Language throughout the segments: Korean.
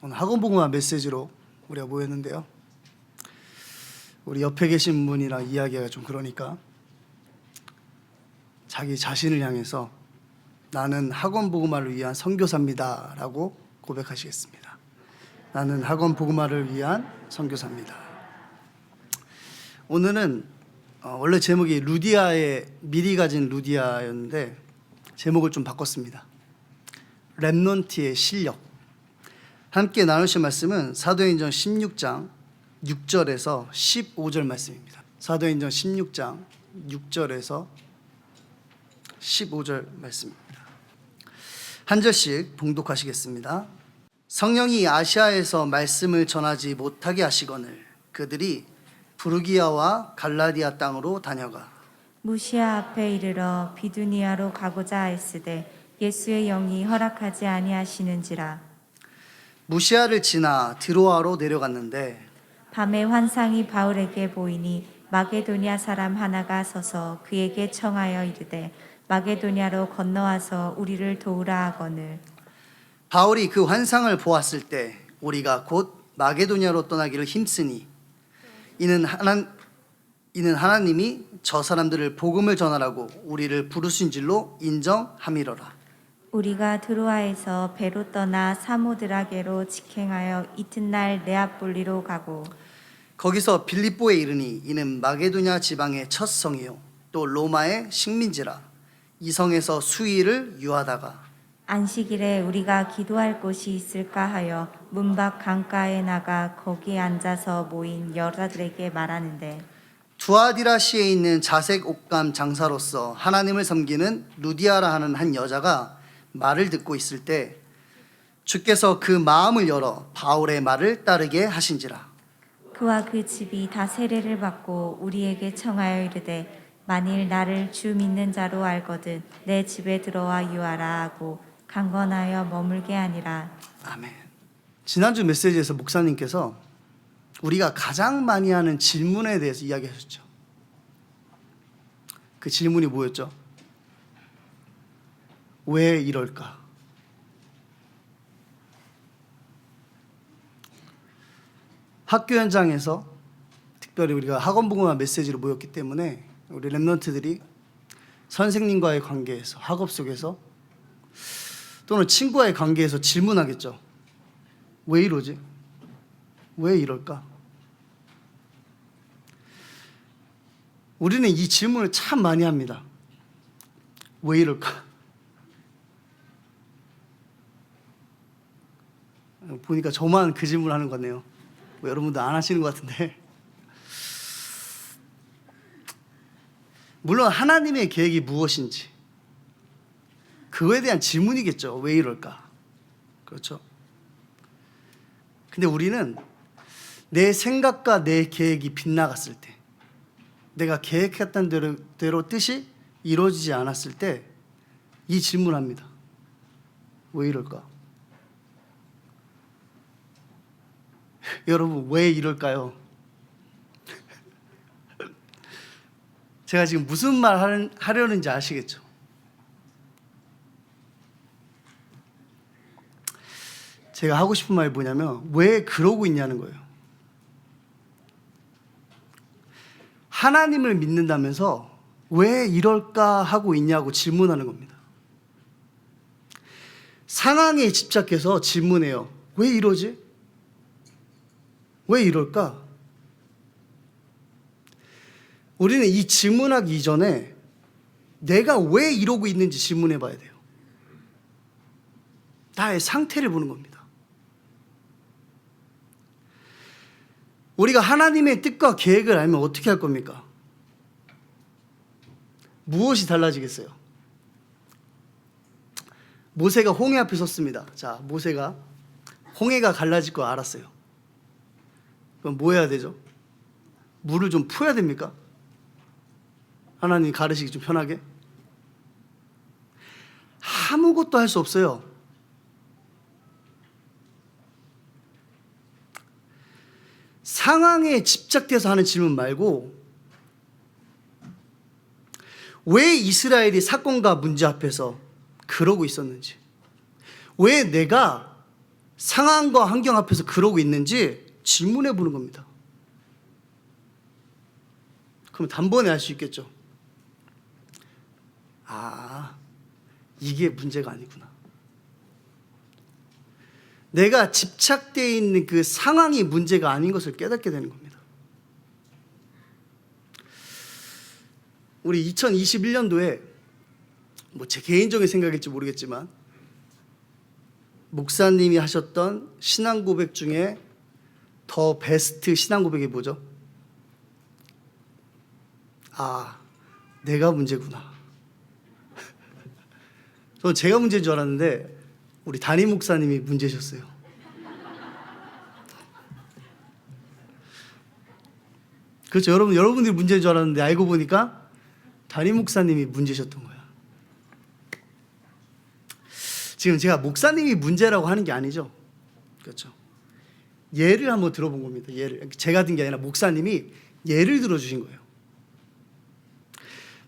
오늘 학원복음화 메시지로 우리가 모였는데요. 우리 옆에 계신 분이랑 이야기가 좀 그러니까 자기 자신을 향해서 나는 학원복음화를 위한 선교사입니다 라고 고백하시겠습니다. 나는 학원복음화를 위한 선교사입니다. 오늘은 원래 제목이 루디아의 미리 가진 루디아였는데 제목을 좀 바꿨습니다. 렘넌트의 실력. 함께 나누실 말씀은 사도행전 16장 6절에서 15절 말씀입니다. 사도행전 16장 6절에서 15절 말씀입니다. 한 절씩 봉독하시겠습니다. 성령이 아시아에서 말씀을 전하지 못하게 하시거늘 그들이 부르기아와 갈라디아 땅으로 다녀가 무시아 앞에 이르러 비두니아로 가고자 하였으되 예수의 영이 허락하지 아니하시는지라. 무시아를 지나 드로아로 내려갔는데 밤에 환상이 바울에게 보이니 마게도냐 사람 하나가 서서 그에게 청하여 이르되 마게도냐로 건너와서 우리를 도우라 하거늘. 바울이 그 환상을 보았을 때 우리가 곧 마게도냐로 떠나기를 힘쓰니 이는 하나님이 저 사람들을 복음을 전하라고 우리를 부르신 줄로 인정함이로라. 우리가 드로아에서 배로 떠나 사모드라게로 직행하여 이튿날 네아폴리로 가고 거기서 빌립보에 이르니 이는 마게도냐 지방의 첫 성이요 또 로마의 식민지라. 이 성에서 수일을 유하다가 안식일에 우리가 기도할 곳이 있을까 하여 문밖 강가에 나가 거기에 앉아서 모인 여자들에게 말하는데 두아디라시에 있는 자색 옷감 장사로서 하나님을 섬기는 루디아라 하는 한 여자가 말을 듣고 있을 때 주께서 그 마음을 열어 바울의 말을 따르게 하신지라. 그와 그 집이 다 세례를 받고 우리에게 청하여 이르되 만일 나를 주 믿는 자로 알거든 내 집에 들어와 유하라 하고 강건하여 머물게 하니라. 아멘. 지난주 메시지에서 목사님께서 우리가 가장 많이 하는 질문에 대해서 이야기하셨죠. 그 질문이 뭐였죠? 왜 이럴까? 학교 현장에서 특별히 우리가 학원복음화 메시지로 모였기 때문에 우리 렘넌트들이 선생님과의 관계에서 학업 속에서 또는 친구와의 관계에서 질문하겠죠. 왜 이러지? 왜 이럴까? 우리는 이 질문을 참 많이 합니다. 왜 이럴까? 보니까 저만 그 질문을 하는 거네요. 뭐 여러분도 안 하시는 것 같은데. 물론 하나님의 계획이 무엇인지 그거에 대한 질문이겠죠. 왜 이럴까? 그렇죠? 근데 우리는 내 생각과 내 계획이 빗나갔을 때 내가 계획했던 대로 뜻이 이루어지지 않았을 때 이 질문을 합니다. 왜 이럴까? 여러분 왜 이럴까요? 제가 지금 무슨 말 하려는지 아시겠죠? 제가 하고 싶은 말이 뭐냐면 왜 그러고 있냐는 거예요. 하나님을 믿는다면서 왜 이럴까 하고 있냐고 질문하는 겁니다. 상황에 집착해서 질문해요. 왜 이러지? 왜 이럴까? 우리는 이 질문하기 이전에 내가 왜 이러고 있는지 질문해 봐야 돼요. 나의 상태를 보는 겁니다. 우리가 하나님의 뜻과 계획을 알면 어떻게 할 겁니까? 무엇이 달라지겠어요? 모세가 홍해 앞에 섰습니다. 자, 모세가 홍해가 갈라질 거 알았어요. 그럼 뭐 해야 되죠? 물을 좀 풀어야 됩니까? 하나님 가르치기 좀 편하게? 아무것도 할 수 없어요. 상황에 집착돼서 하는 질문 말고 왜 이스라엘이 사건과 문제 앞에서 그러고 있었는지, 왜 내가 상황과 환경 앞에서 그러고 있는지 질문해 보는 겁니다. 그럼 단번에 알 수 있겠죠. 아, 이게 문제가 아니구나. 내가 집착되어 있는 그 상황이 문제가 아닌 것을 깨닫게 되는 겁니다. 우리 2021년도에 뭐 제 개인적인 생각일지 모르겠지만 목사님이 하셨던 신앙 고백 중에 더 베스트 신앙 고백이 뭐죠? 아, 내가 문제구나. 저는 제가 문제인 줄 알았는데 우리 담임 목사님이 문제셨어요. 그렇죠. 여러분들이 문제인 줄 알았는데 알고 보니까 담임 목사님이 문제셨던 거야. 지금 제가 목사님이 문제라고 하는 게 아니죠. 그렇죠. 예를 한번 들어본 겁니다. 예를. 제가 든 게 아니라 목사님이 예를 들어주신 거예요.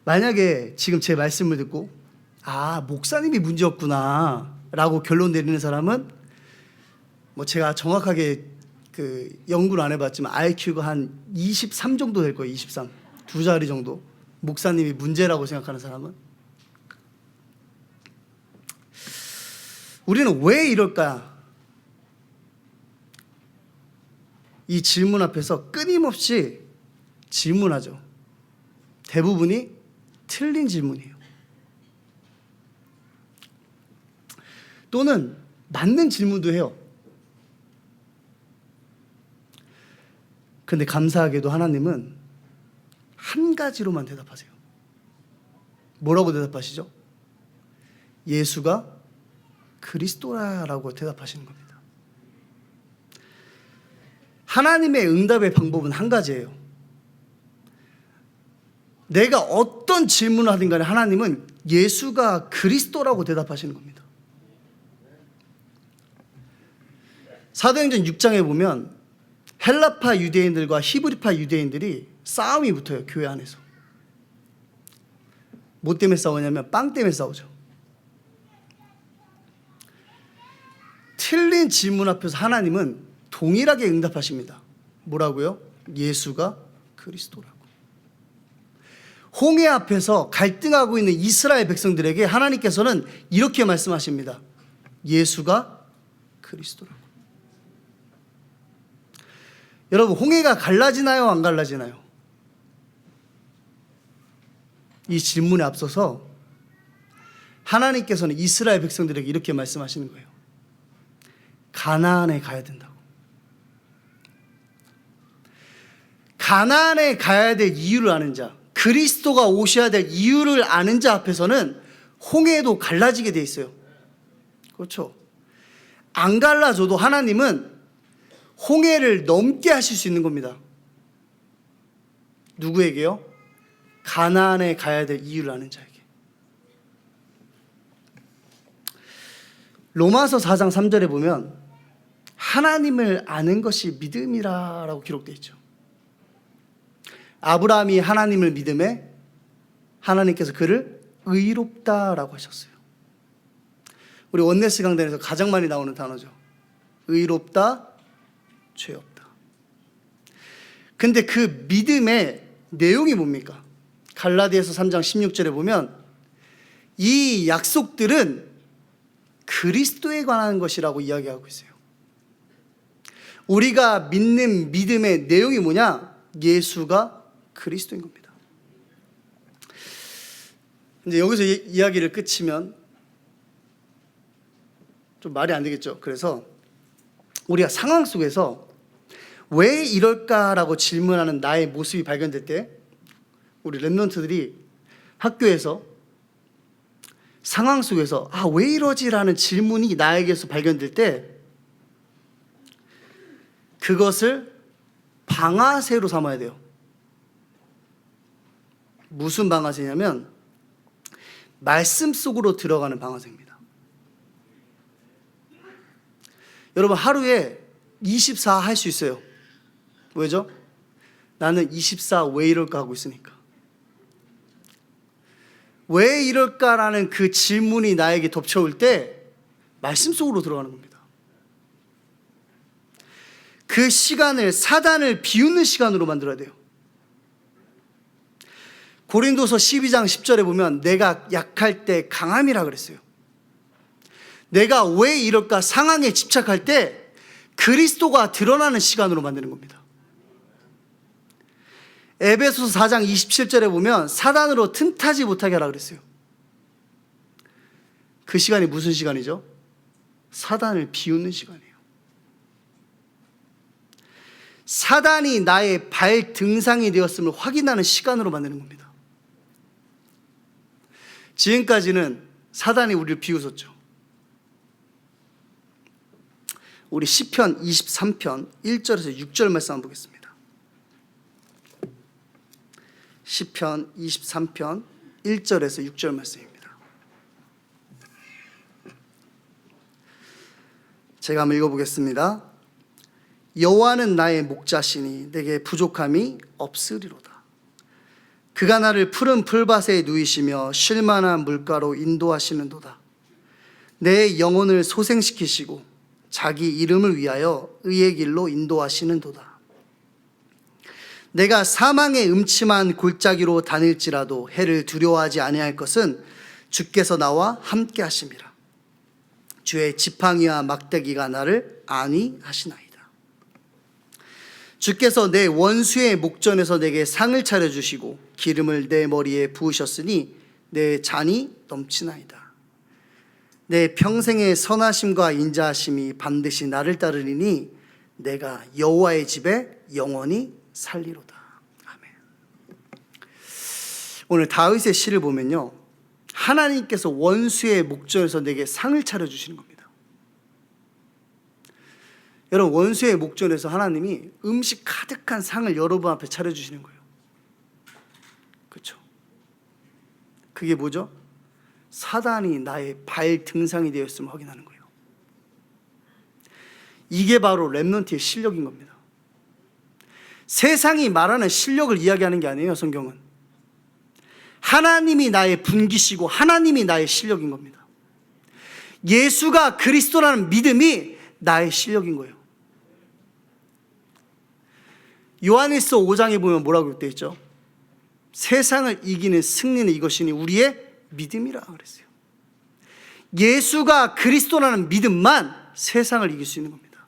만약에 지금 제 말씀을 듣고 아, 목사님이 문제였구나 라고 결론 내리는 사람은 뭐 제가 정확하게 그 연구를 안 해봤지만 IQ가 한 23 정도 될 거예요. 23. 두 자리 정도. 목사님이 문제라고 생각하는 사람은. 우리는 왜 이럴까? 이 질문 앞에서 끊임없이 질문하죠. 대부분이 틀린 질문이에요. 또는 맞는 질문도 해요. 근데 감사하게도 하나님은 한 가지로만 대답하세요. 뭐라고 대답하시죠? 예수가 그리스도라고 대답하시는 겁니다. 하나님의 응답의 방법은 한 가지예요. 내가 어떤 질문을 하든 간에 하나님은 예수가 그리스도라고 대답하시는 겁니다. 사도행전 6장에 보면 헬라파 유대인들과 히브리파 유대인들이 싸움이 붙어요. 교회 안에서. 뭐 때문에 싸우냐면 빵 때문에 싸우죠. 틀린 질문 앞에서 하나님은 동일하게 응답하십니다. 뭐라고요? 예수가 그리스도라고. 홍해 앞에서 갈등하고 있는 이스라엘 백성들에게 하나님께서는 이렇게 말씀하십니다. 예수가 그리스도라고. 여러분, 홍해가 갈라지나요? 안 갈라지나요? 이 질문에 앞서서 하나님께서는 이스라엘 백성들에게 이렇게 말씀하시는 거예요. 가나안에 가야 된다고. 가나안에 가야 될 이유를 아는 자, 그리스도가 오셔야 될 이유를 아는 자 앞에서는 홍해도 갈라지게 돼 있어요. 그렇죠. 안 갈라져도 하나님은 홍해를 넘게 하실 수 있는 겁니다. 누구에게요? 가나안에 가야 될 이유를 아는 자에게. 로마서 4장 3절에 보면 하나님을 아는 것이 믿음이라고 기록되어 있죠. 아브라함이 하나님을 믿음에 하나님께서 그를 의롭다라고 하셨어요. 우리 원네스 강단에서 가장 많이 나오는 단어죠. 의롭다, 죄 없다. 근데 그 믿음의 내용이 뭡니까? 갈라디아서 3장 16절에 보면 이 약속들은 그리스도에 관한 것이라고 이야기하고 있어요. 우리가 믿는 믿음의 내용이 뭐냐? 예수가 그리스도인 겁니다. 이제 여기서 이야기를 끝이면 좀 말이 안 되겠죠. 그래서 우리가 상황 속에서 왜 이럴까라고 질문하는 나의 모습이 발견될 때 우리 랩런트들이 학교에서 상황 속에서 아, 왜 이러지라는 질문이 나에게서 발견될 때 그것을 방아쇠로 삼아야 돼요. 무슨 방아쇠냐면 말씀 속으로 들어가는 방아쇠입니다. 여러분, 하루에 24 할 수 있어요. 왜죠? 나는 24 왜 이럴까 하고 있으니까. 왜 이럴까라는 그 질문이 나에게 덮쳐올 때 말씀 속으로 들어가는 겁니다. 그 시간을 사단을 비웃는 시간으로 만들어야 돼요. 고린도서 12장 10절에 보면 내가 약할 때 강함이라 그랬어요. 내가 왜 이럴까 상황에 집착할 때 그리스도가 드러나는 시간으로 만드는 겁니다. 에베소서 4장 27절에 보면 사단으로 틈타지 못하게 하라 그랬어요. 그 시간이 무슨 시간이죠? 사단을 비웃는 시간이에요. 사단이 나의 발 등상이 되었음을 확인하는 시간으로 만드는 겁니다. 지금까지는 사단이 우리를 비웃었죠. 우리 시편 23편 1절에서 6절 말씀 한번 보겠습니다. 시편 23편 1절에서 6절 말씀입니다. 제가 한번 읽어보겠습니다. 여호와는 나의 목자시니 내게 부족함이 없으리로다. 그가 나를 푸른 풀밭에 누이시며 쉴 만한 물가로 인도하시는도다. 내 영혼을 소생시키시고 자기 이름을 위하여 의의 길로 인도하시는도다. 내가 사망의 음침한 골짜기로 다닐지라도 해를 두려워하지 아니할 것은 주께서 나와 함께 하심이라. 주의 지팡이와 막대기가 나를 안위하시나이다. 주께서 내 원수의 목전에서 내게 상을 차려주시고 기름을 내 머리에 부으셨으니 내 잔이 넘치나이다. 내 평생의 선하심과 인자하심이 반드시 나를 따르리니 내가 여호와의 집에 영원히 살리로다. 아멘. 오늘 다윗의 시를 보면요, 하나님께서 원수의 목전에서 내게 상을 차려주시는 겁니다. 여러분, 원수의 목전에서 하나님이 음식 가득한 상을 여러분 앞에 차려주시는 거예요. 그렇죠? 그게 뭐죠? 사단이 나의 발 등상이 되었음을 확인하는 거예요. 이게 바로 렘넌트의 실력인 겁니다. 세상이 말하는 실력을 이야기하는 게 아니에요. 성경은 하나님이 나의 분기시고 하나님이 나의 실력인 겁니다. 예수가 그리스도라는 믿음이 나의 실력인 거예요. 요한일서 5장에 보면 뭐라고 되어 있죠? 세상을 이기는 승리는 이것이니 우리의 믿음이라 그랬어요. 예수가 그리스도라는 믿음만 세상을 이길 수 있는 겁니다.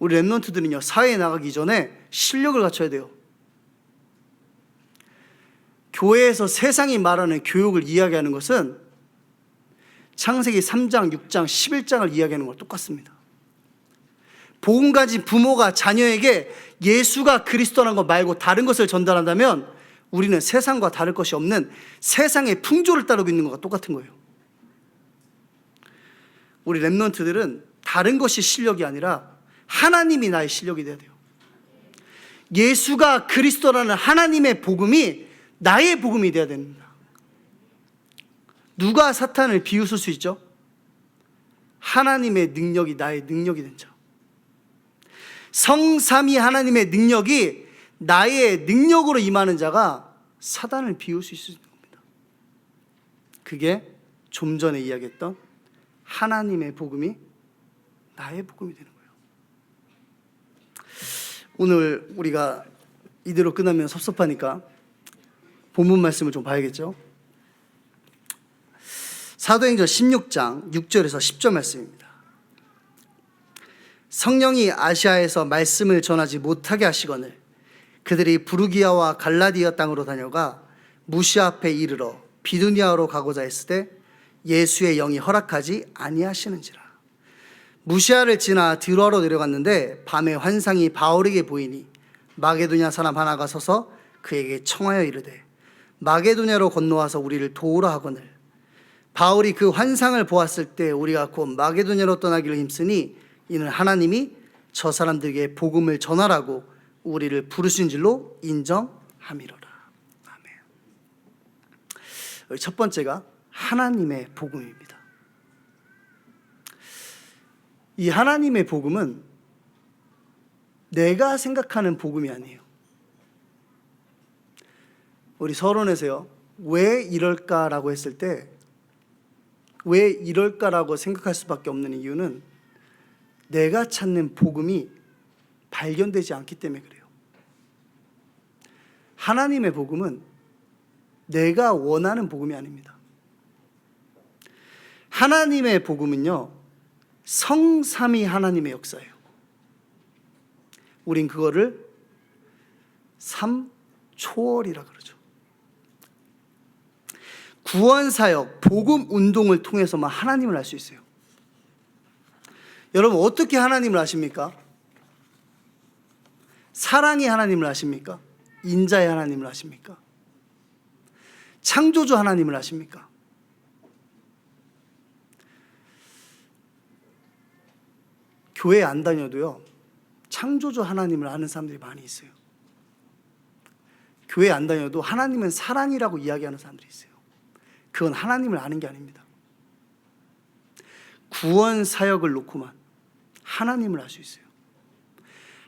우리 렘넌트들은요, 사회에 나가기 전에 실력을 갖춰야 돼요. 교회에서 세상이 말하는 교육을 이야기하는 것은 창세기 3장, 6장, 11장을 이야기하는 것 똑같습니다. 복음 가진 부모가 자녀에게 예수가 그리스도라는 것 말고 다른 것을 전달한다면 우리는 세상과 다를 것이 없는 세상의 풍조를 따르고 있는 것과 똑같은 거예요. 우리 렘넌트들은 다른 것이 실력이 아니라 하나님이 나의 실력이 돼야 돼요. 예수가 그리스도라는 하나님의 복음이 나의 복음이 돼야 됩니다. 누가 사탄을 비웃을 수 있죠? 하나님의 능력이 나의 능력이 된 자. 성삼위 하나님의 능력이 나의 능력으로 임하는 자가 사단을 비울 수 있는 겁니다. 그게 좀 전에 이야기했던 하나님의 복음이 나의 복음이 되는 거예요. 오늘 우리가 이대로 끝나면 섭섭하니까 본문 말씀을 좀 봐야겠죠. 사도행전 16장 6절에서 10절 말씀입니다. 성령이 아시아에서 말씀을 전하지 못하게 하시거늘 그들이 부르기아와 갈라디아 땅으로 다녀가 무시아 앞에 이르러 비두니아로 가고자 했을 때 예수의 영이 허락하지 아니하시는지라. 무시아를 지나 드로아로 내려갔는데 밤에 환상이 바울에게 보이니 마게도냐 사람 하나가 서서 그에게 청하여 이르되 마게도냐로 건너와서 우리를 도우라 하거늘 바울이 그 환상을 보았을 때 우리가 곧 마게도냐로 떠나기를 힘쓰니 이는 하나님이 저 사람들에게 복음을 전하라고 우리를 부르신 줄로 인정함이로라. 아멘. 첫 번째가 하나님의 복음입니다. 이 하나님의 복음은 내가 생각하는 복음이 아니에요. 우리 서론에서요, 왜 이럴까라고 했을 때 왜 이럴까라고 생각할 수밖에 없는 이유는 내가 찾는 복음이 발견되지 않기 때문에 그래요. 하나님의 복음은 내가 원하는 복음이 아닙니다. 하나님의 복음은요, 성삼위 하나님의 역사예요. 우린 그거를 삼초월이라 그러죠. 구원사역, 복음운동을 통해서만 하나님을 알 수 있어요. 여러분, 어떻게 하나님을 아십니까? 사랑의 하나님을 아십니까? 인자의 하나님을 아십니까? 창조주 하나님을 아십니까? 교회 안 다녀도요, 창조주 하나님을 아는 사람들이 많이 있어요. 교회 안 다녀도 하나님은 사랑이라고 이야기하는 사람들이 있어요. 그건 하나님을 아는 게 아닙니다. 구원 사역을 놓고만 하나님을 알 수 있어요.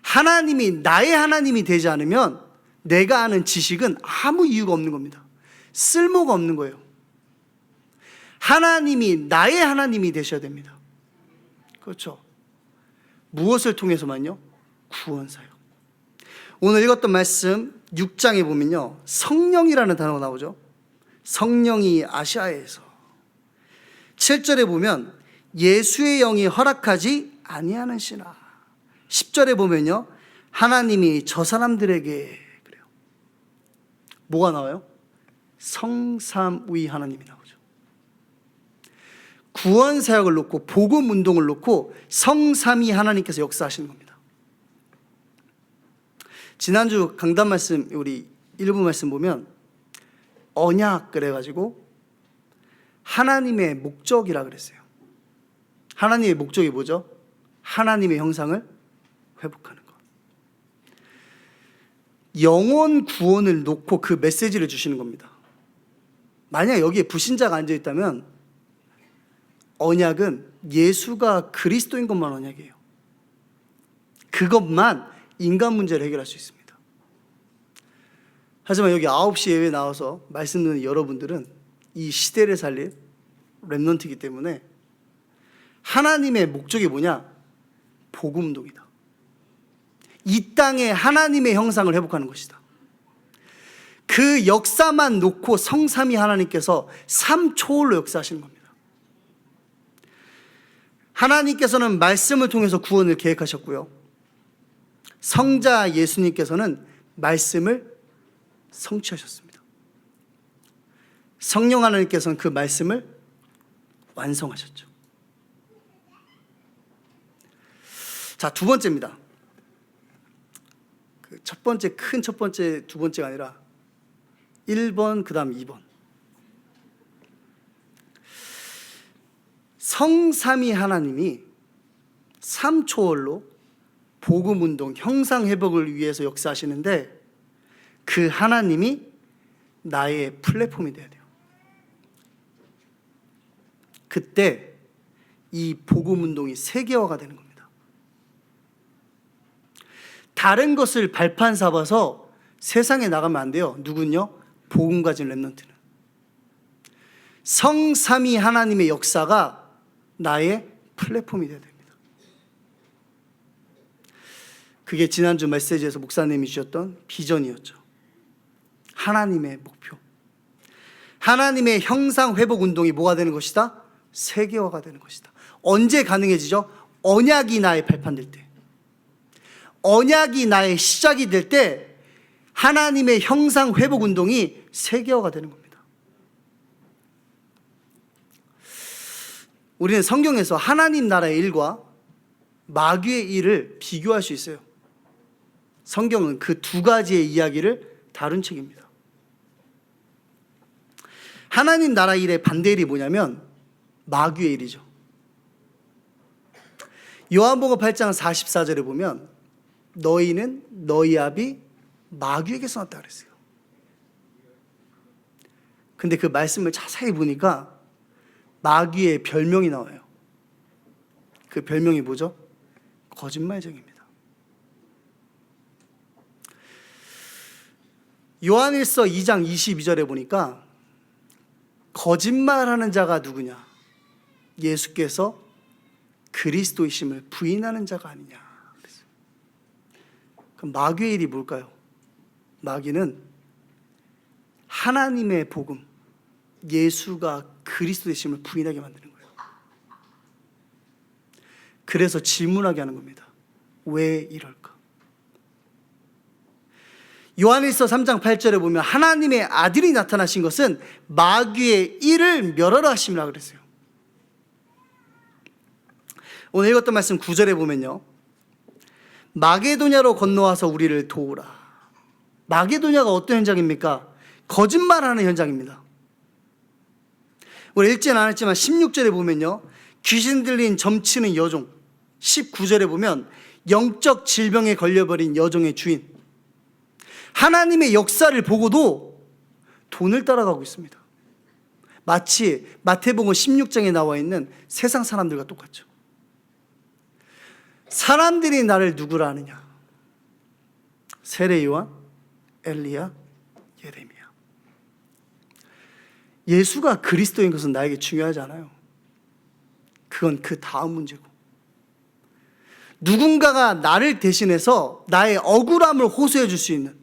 하나님이 나의 하나님이 되지 않으면 내가 아는 지식은 아무 이유가 없는 겁니다. 쓸모가 없는 거예요. 하나님이 나의 하나님이 되셔야 됩니다. 그렇죠? 무엇을 통해서만요? 구원사역. 오늘 읽었던 말씀 6장에 보면요, 성령이라는 단어가 나오죠. 성령이 아시아에서. 7절에 보면 예수의 영이 허락하지 아니하는 신하. 10절에 보면요, 하나님이 저 사람들에게 그래요. 뭐가 나와요? 성삼위 하나님이 나오죠. 구원 사역을 놓고 복음 운동을 놓고 성삼위 하나님께서 역사하시는 겁니다. 지난주 강단 말씀, 우리 일부 말씀 보면 언약 그래가지고 하나님의 목적이라 그랬어요. 하나님의 목적이 뭐죠? 하나님의 형상을 회복하는 것. 영혼 구원을 놓고 그 메시지를 주시는 겁니다. 만약 여기에 불신자가 앉아있다면 언약은 예수가 그리스도인 것만 언약이에요. 그것만 인간 문제를 해결할 수 있습니다. 하지만 여기 9시 예배 나와서 말씀 듣는 여러분들은 이 시대를 살릴 렘넌트이기 때문에 하나님의 목적이 뭐냐? 복음운동이다. 이 땅에 하나님의 형상을 회복하는 것이다. 그 역사만 놓고 성삼위 하나님께서 삼초월로 역사하시는 겁니다. 하나님께서는 말씀을 통해서 구원을 계획하셨고요, 성자 예수님께서는 말씀을 성취하셨습니다. 성령 하나님께서는 그 말씀을 완성하셨죠. 자, 두 번째입니다. 그 첫 번째, 큰 첫 번째, 두 번째가 아니라 1번, 그 다음 2번. 성삼위 하나님이 삼초월로 복음운동, 형상회복을 위해서 역사하시는데 그 하나님이 나의 플랫폼이 돼야 돼요. 그때 이 복음운동이 세계화가 되는 겁니다. 다른 것을 발판 삼아서 세상에 나가면 안 돼요. 누군요? 복음 가진 렘넌트는. 성삼위 하나님의 역사가 나의 플랫폼이 돼야 됩니다. 그게 지난주 메시지에서 목사님이 주셨던 비전이었죠. 하나님의 목표. 하나님의 형상 회복 운동이 뭐가 되는 것이다? 세계화가 되는 것이다. 언제 가능해지죠? 언약이 나의 발판 될 때. 언약이 나의 시작이 될 때 하나님의 형상 회복 운동이 세계화가 되는 겁니다. 우리는 성경에서 하나님 나라의 일과 마귀의 일을 비교할 수 있어요. 성경은 그 두 가지의 이야기를 다룬 책입니다. 하나님 나라 일의 반대 일이 뭐냐면 마귀의 일이죠. 요한복음 8장 44절에 보면 너희는 너희 아비 마귀에게서 났다 그랬어요. 근데 그 말씀을 자세히 보니까 마귀의 별명이 나와요. 그 별명이 뭐죠? 거짓말쟁이입니다. 요한일서 2장 22절에 보니까 거짓말하는 자가 누구냐? 예수께서 그리스도이심을 부인하는 자가 아니냐 그랬어요. 그럼 마귀의 일이 뭘까요? 마귀는 하나님의 복음, 예수가 그리스도 되심을 부인하게 만드는 거예요. 그래서 질문하게 하는 겁니다. 왜 이럴까? 요한일서 3장 8절에 보면 하나님의 아들이 나타나신 것은 마귀의 일을 멸하라 하심이라 그랬어요. 오늘 읽었던 말씀 9절에 보면요, 마게도냐로 건너와서 우리를 도우라. 마게도냐가 어떤 현장입니까? 거짓말하는 현장입니다. 우리 읽지는 않았지만 16절에 보면요, 귀신 들린 점치는 여종, 19절에 보면 영적 질병에 걸려버린 여종의 주인, 하나님의 역사를 보고도 돈을 따라가고 있습니다. 마치 마태복음 16장에 나와 있는 세상 사람들과 똑같죠. 사람들이 나를 누구라 하느냐? 세례 요한, 엘리야, 예레미야. 예수가 그리스도인 것은 나에게 중요하지 않아요. 그건 그 다음 문제고, 누군가가 나를 대신해서 나의 억울함을 호소해 줄 수 있는,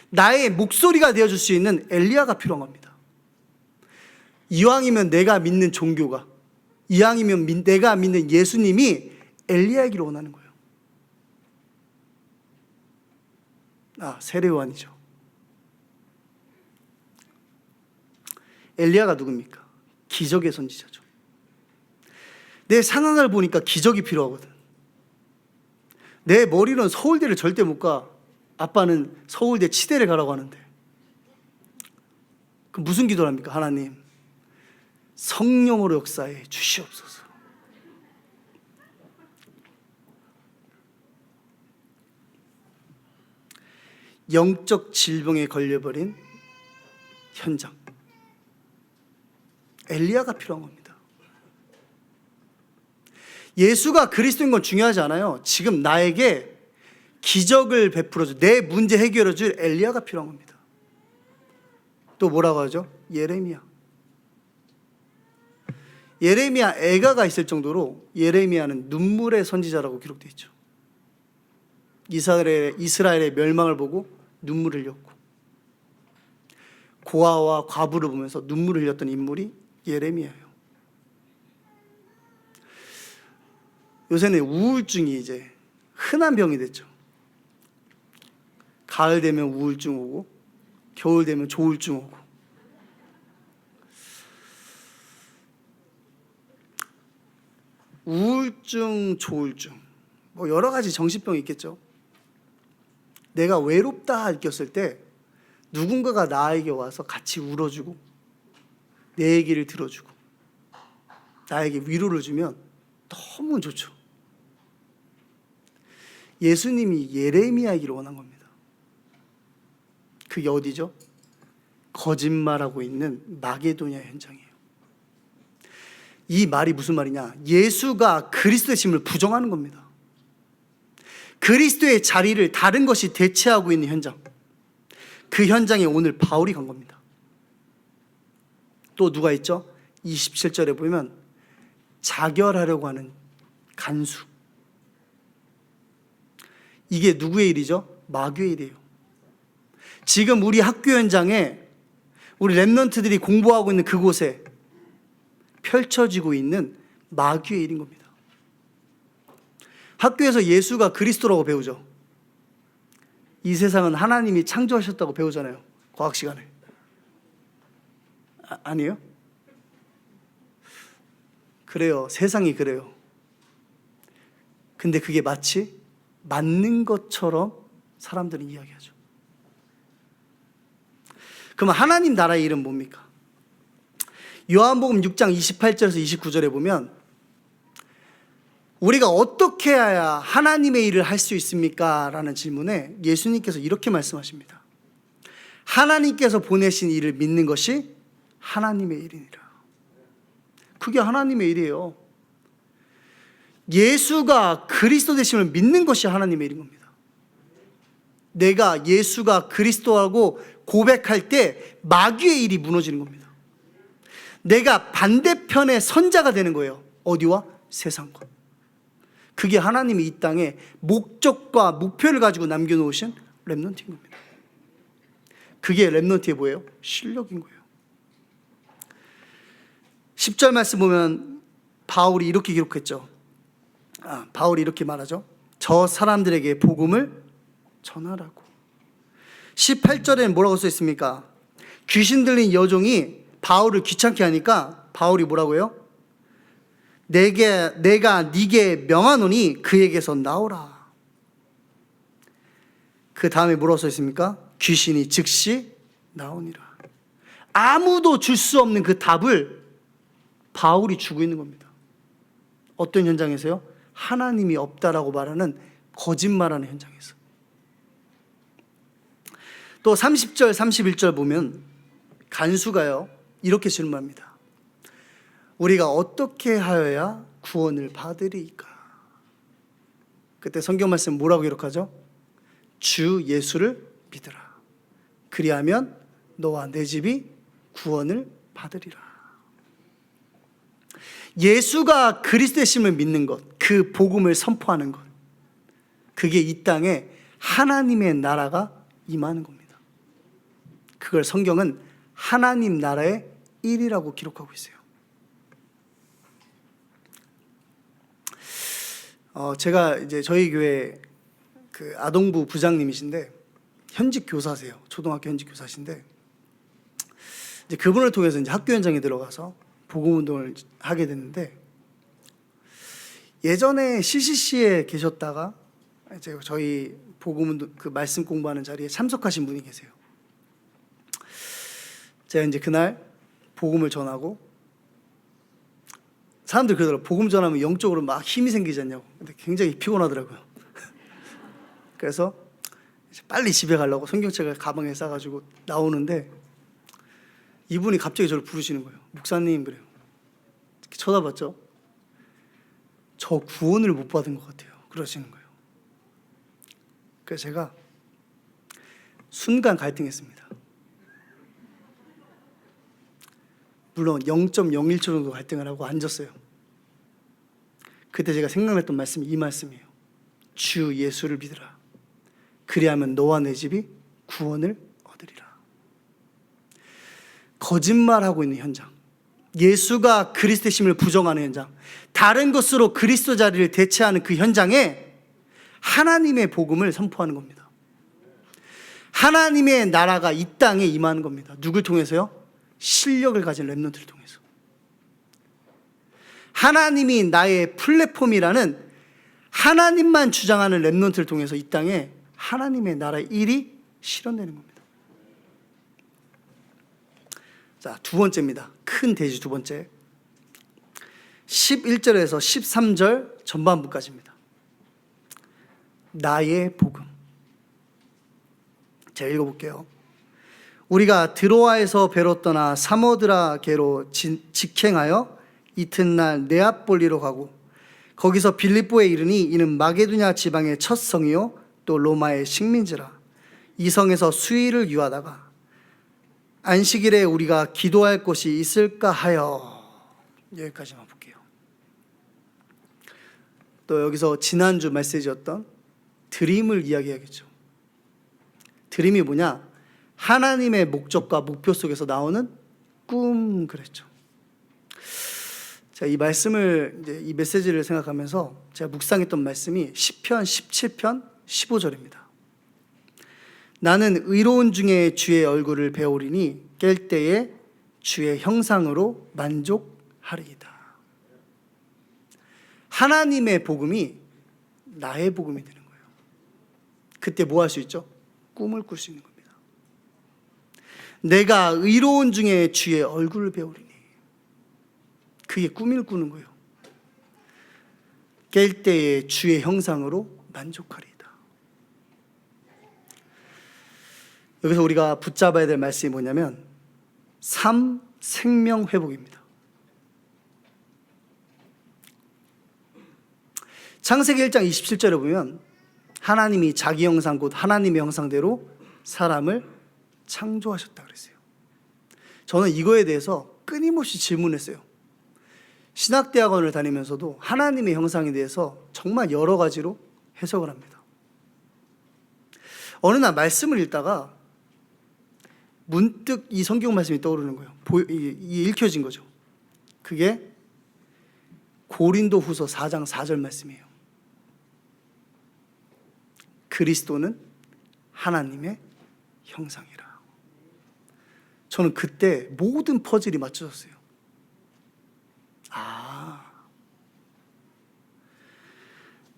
나의 목소리가 되어줄 수 있는 엘리야가 필요한 겁니다. 이왕이면 내가 믿는 종교가, 이왕이면 내가 믿는 예수님이 엘리야이기를 원하는 거예요. 세례 요한이죠. 엘리야가 누굽니까? 기적의 선지자죠. 내 상황을 보니까 기적이 필요하거든. 내 머리는 서울대를 절대 못 가. 아빠는 서울대 치대를 가라고 하는데, 그럼 무슨 기도를 합니까? 하나님, 성령으로 역사해 주시옵소서. 영적 질병에 걸려버린 현장, 엘리야가 필요한 겁니다. 예수가 그리스도인 건 중요하지 않아요. 지금 나에게 기적을 베풀어줄, 내 문제 해결해줄 엘리야가 필요한 겁니다. 또 뭐라고 하죠? 예레미야. 예레미야 애가가 있을 정도로 예레미야는 눈물의 선지자라고 기록되어 있죠. 이스라엘의 멸망을 보고 눈물을 흘렸고, 고아와 과부를 보면서 눈물을 흘렸던 인물이 예레미야예요. 요새는 우울증이 이제 흔한 병이 됐죠. 가을 되면 우울증 오고, 겨울 되면 조울증 오고. 우울증, 조울증, 뭐 여러 가지 정신병이 있겠죠. 내가 외롭다 느꼈을 때 누군가가 나에게 와서 같이 울어주고 내 얘기를 들어주고 나에게 위로를 주면 너무 좋죠. 예수님이 예레미야이기를 원한 겁니다. 그게 어디죠? 거짓말하고 있는 마게도냐 현장이에요. 이 말이 무슨 말이냐? 예수가 그리스도의 심을 부정하는 겁니다. 그리스도의 자리를 다른 것이 대체하고 있는 현장, 그 현장에 오늘 바울이 간 겁니다. 또 누가 있죠? 27절에 보면 자결하려고 하는 간수. 이게 누구의 일이죠? 마귀의 일이에요. 지금 우리 학교 현장에 우리 랩런트들이 공부하고 있는 그곳에 펼쳐지고 있는 마귀의 일인 겁니다. 학교에서 예수가 그리스도라고 배우죠. 이 세상은 하나님이 창조하셨다고 배우잖아요. 과학 시간에. 아니에요? 그래요. 세상이 그래요. 근데 그게 마치 맞는 것처럼 사람들은 이야기하죠. 그럼 하나님 나라의 일은 뭡니까? 요한복음 6장 28절에서 29절에 보면 우리가 어떻게 해야 하나님의 일을 할 수 있습니까? 라는 질문에 예수님께서 이렇게 말씀하십니다. 하나님께서 보내신 일을 믿는 것이 하나님의 일이니라. 그게 하나님의 일이에요. 예수가 그리스도 되심을 믿는 것이 하나님의 일인 겁니다. 내가 예수가 그리스도라고 고백할 때 마귀의 일이 무너지는 겁니다. 내가 반대편의 선자가 되는 거예요. 어디와? 세상과. 그게 하나님이 이 땅에 목적과 목표를 가지고 남겨놓으신 렘넌트인 겁니다. 그게 렘넌트의 뭐예요? 실력인 거예요. 10절 말씀 보면 바울이 이렇게 기록했죠. 바울이 이렇게 말하죠. 저 사람들에게 복음을 전하라고. 18절에는 뭐라고 써 있습니까? 귀신 들린 여종이 바울을 귀찮게 하니까 바울이 뭐라고 해요? 내가 네게 명하노니 그에게서 나오라. 그 다음에 뭐라고 써 있습니까? 귀신이 즉시 나오니라. 아무도 줄 수 없는 그 답을 바울이 주고 있는 겁니다. 어떤 현장에서요? 하나님이 없다라고 말하는 거짓말하는 현장에서. 또 30절 31절 보면 간수가요 이렇게 질문합니다. 우리가 어떻게 하여야 구원을 받으리까? 그때 성경 말씀 뭐라고 기록하죠? 주 예수를 믿으라. 그리하면 너와 내 집이 구원을 받으리라. 예수가 그리스도심을 믿는 것, 그 복음을 선포하는 것, 그게 이 땅에 하나님의 나라가 임하는 겁니다. 그걸 성경은 하나님 나라의 일이라고 기록하고 있어요. 제가 이제 저희 교회 그 아동부 부장님이신데 현직 교사세요. 초등학교 현직 교사신데 이제 그분을 통해서 이제 학교 현장에 들어가서 복음 운동을 하게 됐는데 예전에 CCC에 계셨다가 이제 저희 복음 운동 그 말씀 공부하는 자리에 참석하신 분이 계세요. 제가 이제 그날 복음을 전하고 사람들이 그러더라고요. 복음 전하면 영적으로 막 힘이 생기지 않냐고. 근데 굉장히 피곤하더라고요. 그래서 빨리 집에 가려고 성경책을 가방에 싸가지고 나오는데 이분이 갑자기 저를 부르시는 거예요. 목사님 그래요. 이렇게 쳐다봤죠. 저 구원을 못 받은 것 같아요. 그러시는 거예요. 그래서 제가 순간 갈등했습니다. 물론 0.01초 정도 갈등을 하고 앉았어요. 그때 제가 생각났던 말씀이 이 말씀이에요. 주 예수를 믿으라. 그리하면 너와 내 집이 구원을 얻으리라. 거짓말하고 있는 현장, 예수가 그리스도심을 부정하는 현장, 다른 것으로 그리스도 자리를 대체하는 그 현장에 하나님의 복음을 선포하는 겁니다. 하나님의 나라가 이 땅에 임하는 겁니다. 누굴 통해서요? 실력을 가진 렘넌트를 통해서. 하나님이 나의 플랫폼이라는 하나님만 주장하는 렘넌트를 통해서 이 땅에 하나님의 나라의 일이 실현되는 겁니다. 자, 두 번째입니다. 큰 대지 두 번째. 11절에서 13절 전반부까지입니다. 나의 복음. 제가 읽어볼게요. 우리가 드로아에서 배로 떠나 사모드라게로 직행하여 이튿날 네아폴리로 가고 거기서 빌립보에 이르니 이는 마게도냐 지방의 첫 성이요 또 로마의 식민지라. 이 성에서 수일을 유하다가 안식일에 우리가 기도할 곳이 있을까 하여. 여기까지만 볼게요. 또 여기서 지난주 메시지였던 드림을 이야기하겠죠. 드림이 뭐냐? 하나님의 목적과 목표 속에서 나오는 꿈 그랬죠. 제가 이 말씀을 이제 이 메시지를 생각하면서 제가 묵상했던 말씀이 시편 17편 15절입니다. 나는 의로운 중에 주의 얼굴을 배우리니 깰 때에 주의 형상으로 만족하리이다. 하나님의 복음이 나의 복음이 되는 거예요. 그때 뭐 할 수 있죠? 꿈을 꿀 수 있는 겁니다. 내가 의로운 중에 주의 얼굴을 배우리니. 그게 꿈을 꾸는 거예요. 깰 때에 주의 형상으로 만족하리이다. 여기서 우리가 붙잡아야 될 말씀이 뭐냐면 삶, 생명 회복입니다. 창세기 1장 27절에 보면 하나님이 자기 형상 곧 하나님의 형상대로 사람을 창조하셨다 그랬어요. 저는 이거에 대해서 끊임없이 질문했어요. 신학대학원을 다니면서도 하나님의 형상에 대해서 정말 여러 가지로 해석을 합니다. 어느 날 말씀을 읽다가 문득 이 성경 말씀이 떠오르는 거예요. 읽혀진 거죠. 그게 고린도후서 4장 4절 말씀이에요. 그리스도는 하나님의 형상이라. 저는 그때 모든 퍼즐이 맞춰졌어요.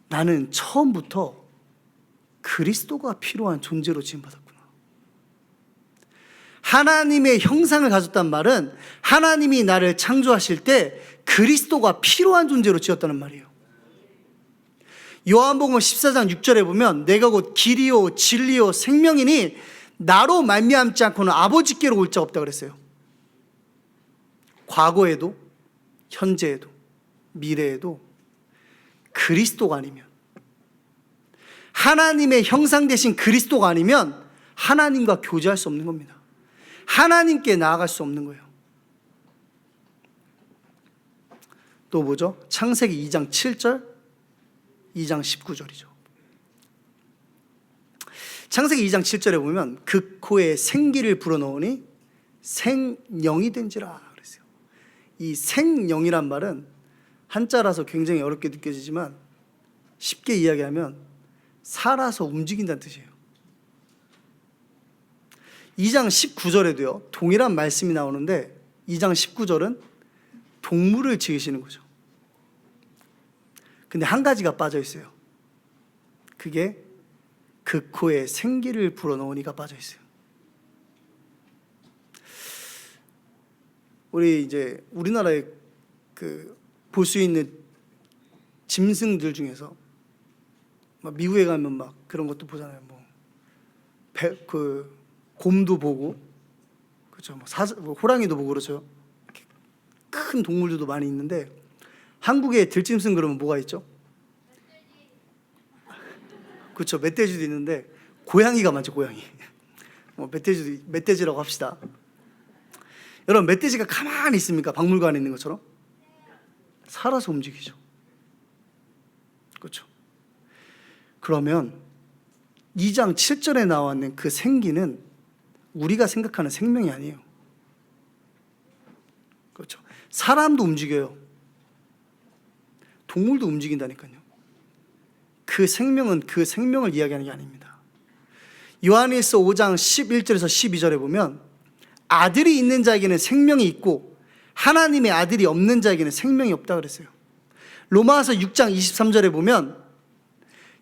나는 처음부터 그리스도가 필요한 존재로 지음받았구나. 하나님의 형상을 가졌단 말은 하나님이 나를 창조하실 때 그리스도가 필요한 존재로 지었다는 말이에요. 요한복음 14장 6절에 보면 내가 곧 길이요 진리요 생명이니 나로 말미암지 않고는 아버지께로 올 자 없다 그랬어요. 과거에도 현재에도 미래에도 그리스도가 아니면, 하나님의 형상 되신 그리스도가 아니면 하나님과 교제할 수 없는 겁니다. 하나님께 나아갈 수 없는 거예요. 또 뭐죠? 창세기 2장 7절, 2장 19절이죠. 창세기 2장 7절에 보면 그 코에 생기를 불어넣으니 생영이 된지라 그랬어요. 이 생영이란 말은 한자라서 굉장히 어렵게 느껴지지만 쉽게 이야기하면 살아서 움직인다는 뜻이에요. 2장 19절에도요 동일한 말씀이 나오는데 2장 19절은 동물을 지으시는 거죠. 근데 한 가지가 빠져 있어요. 그게 그 코에 생기를 불어넣으니가 빠져 있어요. 우리 이제 우리나라에 볼 수 있는 짐승들 중에서 막 미국에 가면 막 그런 것도 보잖아요. 곰도 보고, 그렇죠. 호랑이도 보고 그렇죠. 큰 동물들도 많이 있는데 한국에 들짐승 그러면 뭐가 있죠? 그렇죠. 멧돼지도 있는데 고양이가 많죠. 고양이. 멧돼지라고 합시다. 여러분, 멧돼지가 가만히 있습니까? 박물관에 있는 것처럼? 살아서 움직이죠. 그렇죠. 그러면 2장 7절에 나와 있는 그 생기는 우리가 생각하는 생명이 아니에요. 그렇죠. 사람도 움직여요. 동물도 움직인다니까요. 그 생명은 그 생명을 이야기하는 게 아닙니다. 요한일서 5장 11절에서 12절에 보면 아들이 있는 자에게는 생명이 있고 하나님의 아들이 없는 자에게는 생명이 없다 그랬어요. 로마서 6장 23절에 보면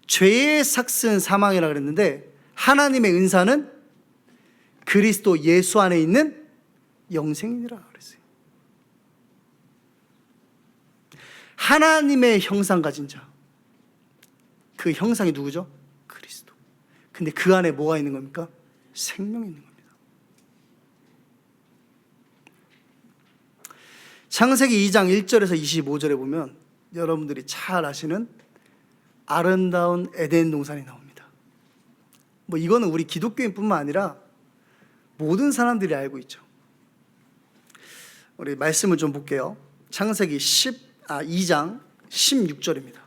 죄의 삭은 사망이라 그랬는데 하나님의 은사는 그리스도 예수 안에 있는 영생이니라 그랬어요. 하나님의 형상 가진 자, 그 형상이 누구죠? 그리스도. 근데 그 안에 뭐가 있는 겁니까? 생명이 있는 겁니다. 창세기 2장 1절에서 25절에 보면 여러분들이 잘 아시는 아름다운 에덴 동산이 나옵니다. 이거는 우리 기독교인뿐만 아니라 모든 사람들이 알고 있죠. 우리 말씀을 좀 볼게요. 창세기 2장 16절입니다.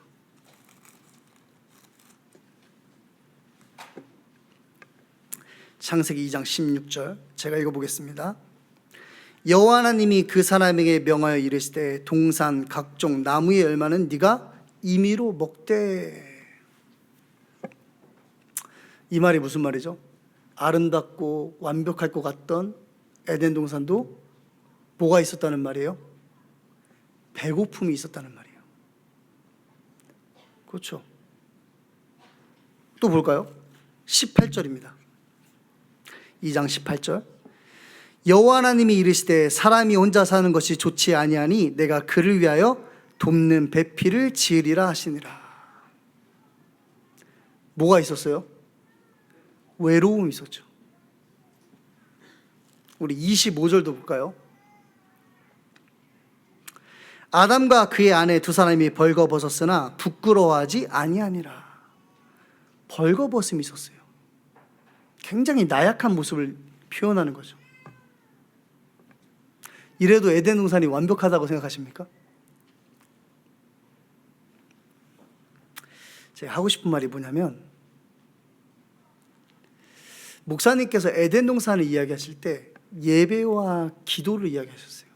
창세기 2장 16절 제가 읽어보겠습니다. 여호와 하나님이 그 사람에게 명하여 이르시되 동산 각종 나무의 열매는 네가 임의로 먹되. 이 말이 무슨 말이죠? 아름답고 완벽할 것 같던 에덴 동산도 뭐가 있었다는 말이에요? 배고픔이 있었다는 말이에요. 그렇죠. 또 볼까요? 18절입니다. 2장 18절. 여호와 하나님이 이르시되 사람이 혼자 사는 것이 좋지 아니하니 내가 그를 위하여 돕는 배필을 지으리라 하시니라. 뭐가 있었어요? 외로움이 있었죠. 우리 25절도 볼까요? 아담과 그의 아내 두 사람이 벌거벗었으나 부끄러워하지 아니하니라. 벌거벗음이 있었어요. 굉장히 나약한 모습을 표현하는 거죠. 이래도 에덴 동산이 완벽하다고 생각하십니까? 제가 하고 싶은 말이 뭐냐면, 목사님께서 에덴 동산을 이야기하실 때 예배와 기도를 이야기하셨어요.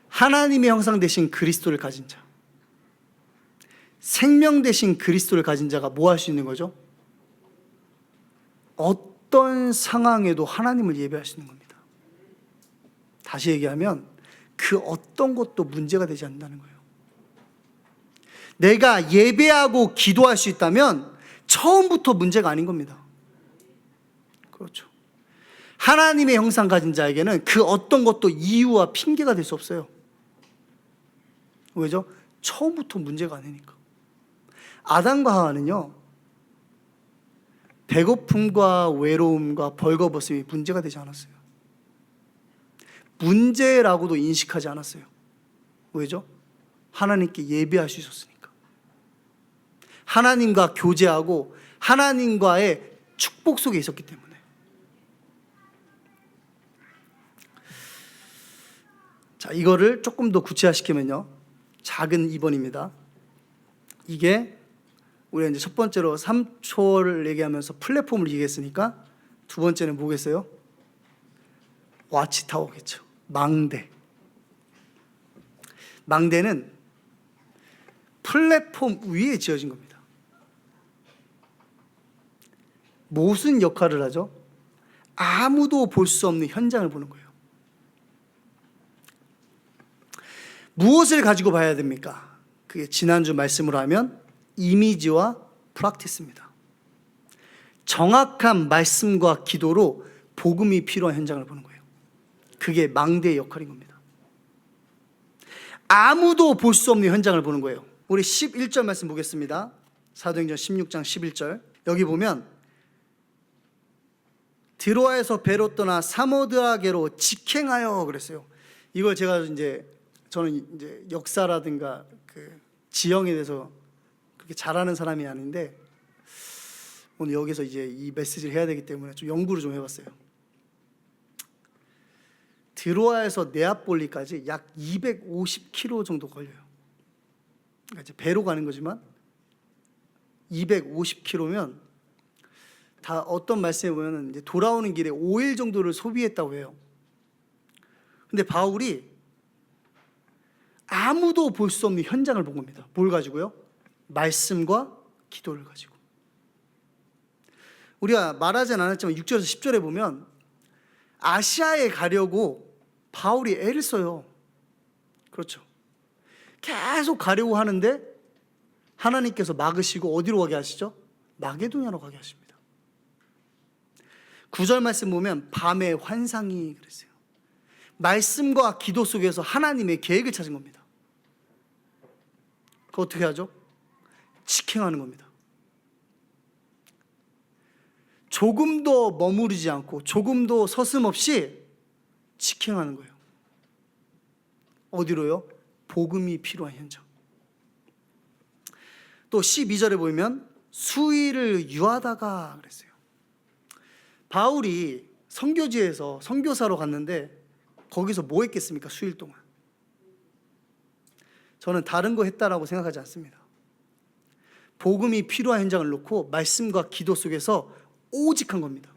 하나님의 형상 되신 그리스도를 가진 자, 생명 되신 그리스도를 가진 자가 뭐 할 수 있는 거죠? 어떤 상황에도 하나님을 예배할 수 있는 겁니다. 다시 얘기하면 그 어떤 것도 문제가 되지 않는다는 거예요. 내가 예배하고 기도할 수 있다면 처음부터 문제가 아닌 겁니다. 그렇죠. 하나님의 형상 가진 자에게는 그 어떤 것도 이유와 핑계가 될 수 없어요. 왜죠? 처음부터 문제가 아니니까. 아담과 하와는요, 배고픔과 외로움과 벌거벗음이 문제가 되지 않았어요. 문제라고도 인식하지 않았어요. 왜죠? 하나님께 예배할 수 있었으니까. 하나님과 교제하고 하나님과의 축복 속에 있었기 때문에. 자, 이거를 조금 더 구체화시키면요, 작은 2번입니다. 이게 우리가 이제 첫 번째로 3초를 얘기하면서 플랫폼을 얘기했으니까 두 번째는 뭐겠어요? 와치타워겠죠. 망대. 망대는 플랫폼 위에 지어진 겁니다. 무슨 역할을 하죠? 아무도 볼 수 없는 현장을 보는 거예요. 무엇을 가지고 봐야 됩니까? 그게 지난주 말씀으로 하면 이미지와 프랙티스입니다. 정확한 말씀과 기도로 복음이 필요한 현장을 보는 거예요. 그게 망대의 역할인 겁니다. 아무도 볼 수 없는 현장을 보는 거예요. 우리 11절 말씀 보겠습니다. 사도행전 16장 11절. 여기 보면 드로아에서 배로 떠나 사모드라게로 직행하여 그랬어요. 이걸 제가 저는 이제 역사라든가 그 지형에 대해서 그렇게 잘하는 사람이 아닌데, 오늘 여기서 이제 이 메시지를 해야 되기 때문에 좀 연구를 좀 해봤어요. 드로아에서 네아폴리까지 약 250km 정도 걸려요. 그러니까 이제 배로 가는 거지만 250km면 다 어떤 말씀에 보면 이제 돌아오는 길에 5일 정도를 소비했다고 해요. 근데 바울이 아무도 볼 수 없는 현장을 본 겁니다. 뭘 가지고요? 말씀과 기도를 가지고. 우리가 말하진 않았지만 6절에서 10절에 보면 아시아에 가려고 바울이 애를 써요. 그렇죠. 계속 가려고 하는데 하나님께서 막으시고 어디로 가게 하시죠? 마게도냐로 가게 하십니다. 9절 말씀 보면 밤에 환상이 그랬어요. 말씀과 기도 속에서 하나님의 계획을 찾은 겁니다. 그거 어떻게 하죠? 직행하는 겁니다. 조금도 머무르지 않고 조금도 서슴없이 직행하는 거예요. 어디로요? 복음이 필요한 현장. 또 12절에 보면 수일을 유하다가 그랬어요. 바울이 선교지에서 선교사로 갔는데 거기서 뭐 했겠습니까? 수일 동안. 저는 다른 거 했다라고 생각하지 않습니다. 복음이 필요한 현장을 놓고 말씀과 기도 속에서 오직 한 겁니다.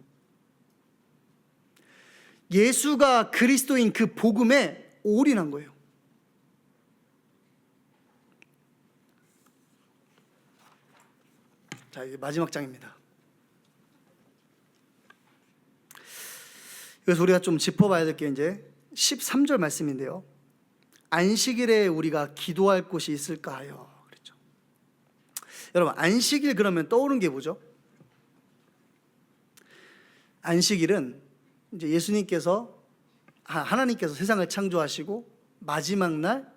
예수가 그리스도인 그 복음에 올인한 거예요. 자, 이제 마지막 장입니다. 그래서 우리가 좀 짚어봐야 될 게 이제 13절 말씀인데요. 안식일에 우리가 기도할 곳이 있을까 하여 그랬죠. 여러분, 안식일 그러면 떠오르는 게 뭐죠? 안식일은 이제 예수님께서 하나님께서 세상을 창조하시고 마지막 날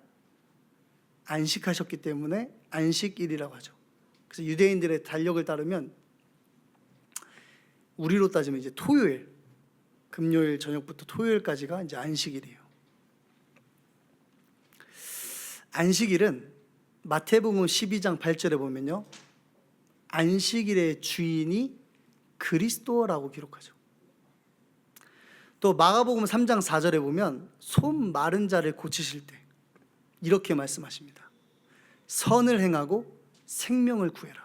안식하셨기 때문에 안식일이라고 하죠. 그래서 유대인들의 달력을 따르면 우리로 따지면 이제 토요일, 금요일 저녁부터 토요일까지가 이제 안식일이에요. 안식일은 마태복음 12장 8절에 보면요, 안식일의 주인이 그리스도라고 기록하죠. 또 마가복음 3장 4절에 보면 손 마른 자를 고치실 때 이렇게 말씀하십니다. 선을 행하고 생명을 구해라.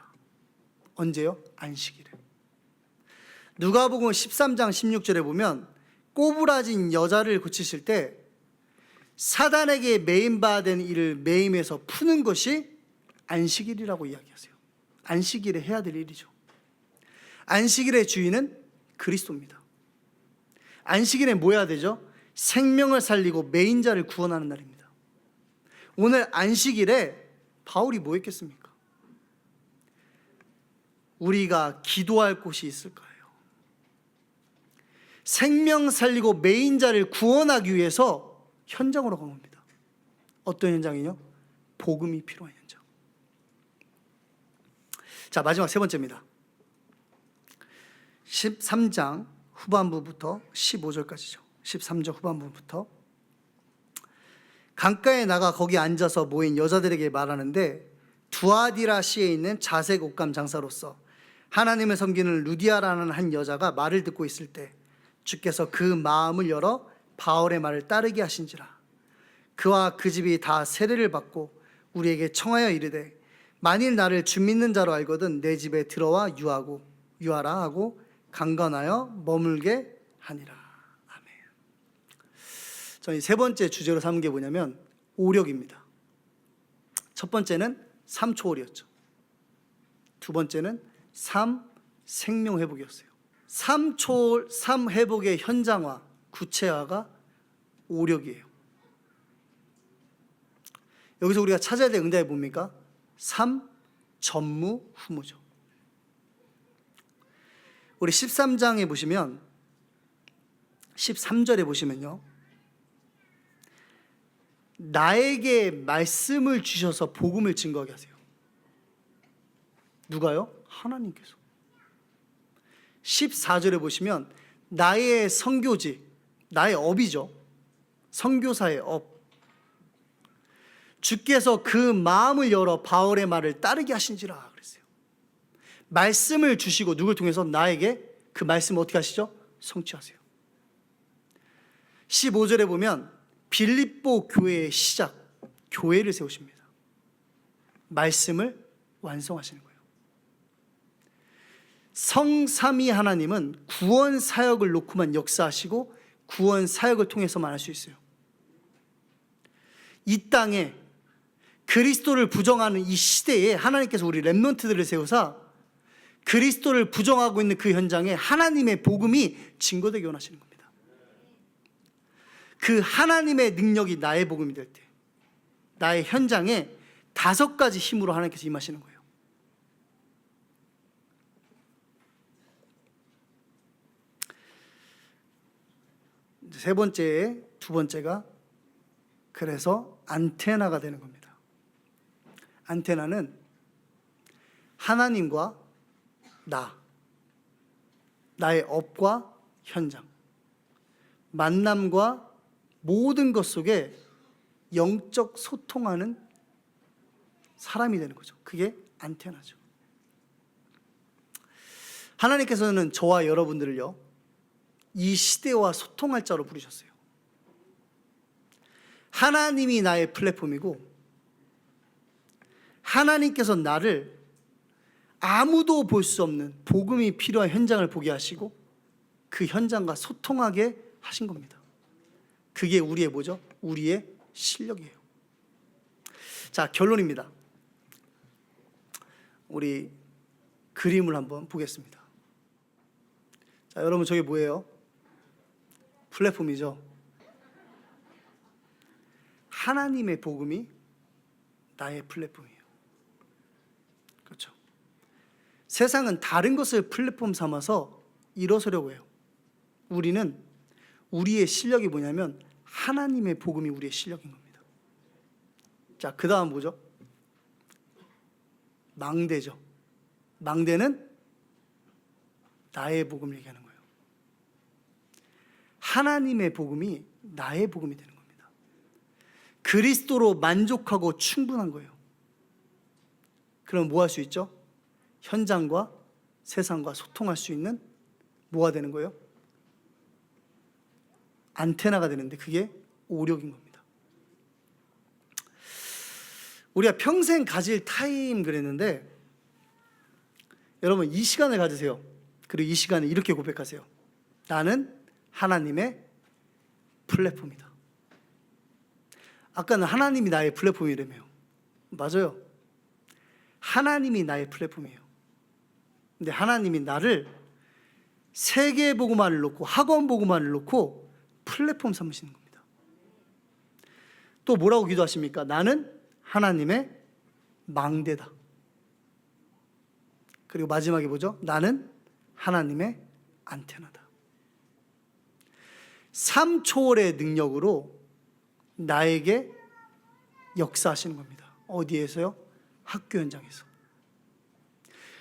언제요? 안식일에. 누가복음 13장 16절에 보면 꼬부라진 여자를 고치실 때 사단에게 매임받은 이를 매임해서 푸는 것이 안식일이라고 이야기하세요. 안식일에 해야 될 일이죠. 안식일의 주인은 그리스도입니다. 안식일에 뭐 해야 되죠? 생명을 살리고 매인 자를 구원하는 날입니다. 오늘 안식일에 바울이 뭐 했겠습니까? 우리가 기도할 곳이 있을까요? 생명 살리고 매인 자를 구원하기 위해서 현장으로 간 겁니다. 어떤 현장이요? 복음이 필요한 현장. 자, 마지막 세 번째입니다. 13장 후반부부터 15절까지죠. 13절 후반부부터 강가에 나가 거기 앉아서 모인 여자들에게 말하는데 두아디라시에 있는 자색 옷감 장사로서 하나님을 섬기는 루디아라는 한 여자가 말을 듣고 있을 때 주께서 그 마음을 열어 바울의 말을 따르게 하신지라. 그와 그 집이 다 세례를 받고 우리에게 청하여 이르되 만일 나를 주 믿는 자로 알거든 내 집에 들어와 유하라 하고 강건하여 머물게 하니라. 아멘. 저희 세 번째 주제로 삼은 게 뭐냐면 오력입니다. 첫 번째는 삶초월이었죠. 두 번째는 생명회복이었어요. 삶회복의 현장화, 구체화가 오력이에요. 여기서 우리가 찾아야 될 응답이 뭡니까? 전무후무죠. 우리 13장에 보시면 13절에 보시면요, 나에게 말씀을 주셔서 복음을 증거하게 하세요. 누가요? 하나님께서. 14절에 보시면 나의 선교직, 나의 업이죠. 선교사의 업. 주께서 그 마음을 열어 바울의 말을 따르게 하신지라 그랬어요. 말씀을 주시고 누굴 통해서 나에게 그 말씀을 어떻게 하시죠? 성취하세요. 15절에 보면 빌립보 교회의 시작, 교회를 세우십니다. 말씀을 완성하시는 거예요. 성삼위 하나님은 구원 사역을 놓고만 역사하시고 구원 사역을 통해서만 할 수 있어요. 이 땅에 그리스도를 부정하는 이 시대에 하나님께서 우리 렘넌트들을 세우사 그리스도를 부정하고 있는 그 현장에 하나님의 복음이 증거되게 원하시는 겁니다. 그 하나님의 능력이 나의 복음이 될 때 나의 현장에 5가지 힘으로 하나님께서 임하시는 거예요. 세 번째, 두 번째가 그래서 안테나가 되는 겁니다. 안테나는 하나님과 나의 업과 현장, 만남과 모든 것 속에 영적 소통하는 사람이 되는 거죠. 그게 안테나죠. 하나님께서는 저와 여러분들을요, 이 시대와 소통할 자로 부르셨어요. 하나님이 나의 플랫폼이고 하나님께서 나를 아무도 볼 수 없는 복음이 필요한 현장을 보게 하시고 그 현장과 소통하게 하신 겁니다. 그게 우리의 뭐죠? 우리의 실력이에요. 자, 결론입니다. 우리 그림을 한번 보겠습니다. 자, 여러분 저게 뭐예요? 플랫폼이죠. 하나님의 복음이 나의 플랫폼이에요. 그렇죠. 세상은 다른 것을 플랫폼 삼아서 일어서려고 해요. 우리는 우리의 실력이 뭐냐면 하나님의 복음이 우리의 실력인 겁니다. 자, 그 다음 뭐죠? 망대죠. 망대는 나의 복음을 얘기하는 거예요. 하나님의 복음이 나의 복음이 되는 겁니다. 그리스도로 만족하고 충분한 거예요. 그럼 뭐 할 수 있죠? 현장과 세상과 소통할 수 있는 뭐가 되는 거예요? 안테나가 되는데 그게 오력인 겁니다. 우리가 평생 가질 타임 그랬는데 여러분 이 시간을 가지세요. 그리고 이 시간에 이렇게 고백하세요. 나는 하나님의 플랫폼이다. 아까는 하나님이 나의 플랫폼이라며요. 맞아요. 하나님이 나의 플랫폼이에요. 근데 하나님이 나를 세계 보고만을 놓고 학원 보고만을 놓고 플랫폼 삼으시는 겁니다. 또 뭐라고 기도하십니까? 나는 하나님의 망대다. 그리고 마지막에 뭐죠? 나는 하나님의 안테나다. 3초월의 능력으로 나에게 역사하시는 겁니다. 어디에서요? 학교 현장에서.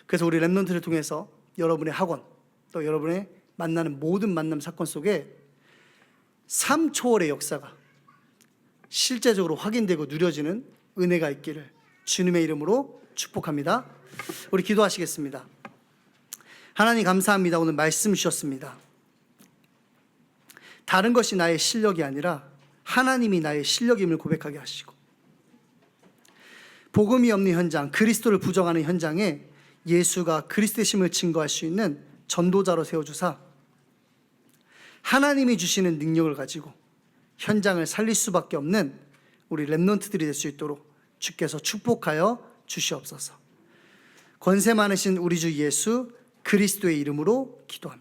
그래서 우리 랩넌트를 통해서 여러분의 학원, 또 여러분의 만나는 모든 만남 사건 속에 3초월의 역사가 실제적으로 확인되고 누려지는 은혜가 있기를 주님의 이름으로 축복합니다. 우리 기도하시겠습니다. 하나님 감사합니다. 오늘 말씀 주셨습니다. 다른 것이 나의 실력이 아니라 하나님이 나의 실력임을 고백하게 하시고, 복음이 없는 현장, 그리스도를 부정하는 현장에 예수가 그리스도의 심을 증거할 수 있는 전도자로 세워주사 하나님이 주시는 능력을 가지고 현장을 살릴 수밖에 없는 우리 랩넌트들이 될 수 있도록 주께서 축복하여 주시옵소서. 권세 많으신 우리 주 예수 그리스도의 이름으로 기도합니다.